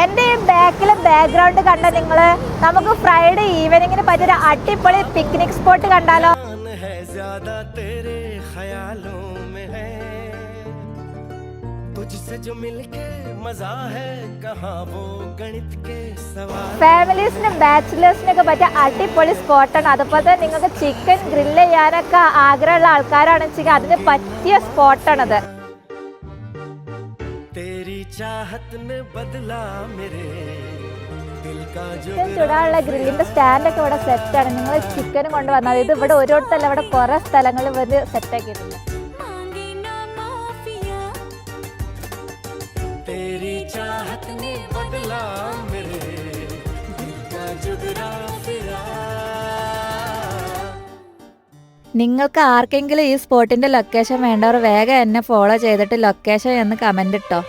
എൻ്റെ ഈ ബാക്കിലെ ബാക്ക്ഗ്രൗണ്ട് കണ്ട നിങ്ങൾ നമുക്ക് ഫ്രൈഡേ ഈവനിങ്ങിന് പറ്റിയൊരു അടിപൊളി പിക്നിക് സ്പോട്ട് കണ്ടാലോ? ഫാമിലീസിനും ബാച്ചിലേഴ്സിനൊക്കെ പറ്റിയ അടിപൊളി സ്പോട്ടാണ്. അതുപോലെ തന്നെ നിങ്ങൾക്ക് ചിക്കൻ ഗ്രില്ല് ചെയ്യാനൊക്കെ ആഗ്രഹമുള്ള ആൾക്കാരാണെന്ന് വെച്ചാൽ അതിന് പറ്റിയ സ്പോട്ടാണത്. ചിക്കൻ ചുടാനുള്ള ഗ്രില്ലിന്റെ സ്റ്റാൻഡൊക്കെ ഇവിടെ സെറ്റാണ്. നിങ്ങൾ ചിക്കനും കൊണ്ടുവന്നാൽ ഇത് ഇവിടെ ഓരോരുത്തല്ല, ഇവിടെ കുറെ സ്ഥലങ്ങളിൽ ഇവര് സെറ്റാക്കിയിട്ടുണ്ട്. നിങ്ങൾക്ക് ആർക്കെങ്കിലും ഈ സ്പോട്ടിന്റെ ലൊക്കേഷൻ വേണ്ടവർ വേഗം എന്നെ ഫോളോ ചെയ്തിട്ട് ലൊക്കേഷൻ എന്ന് കമന്റ് ഇട്ടോ.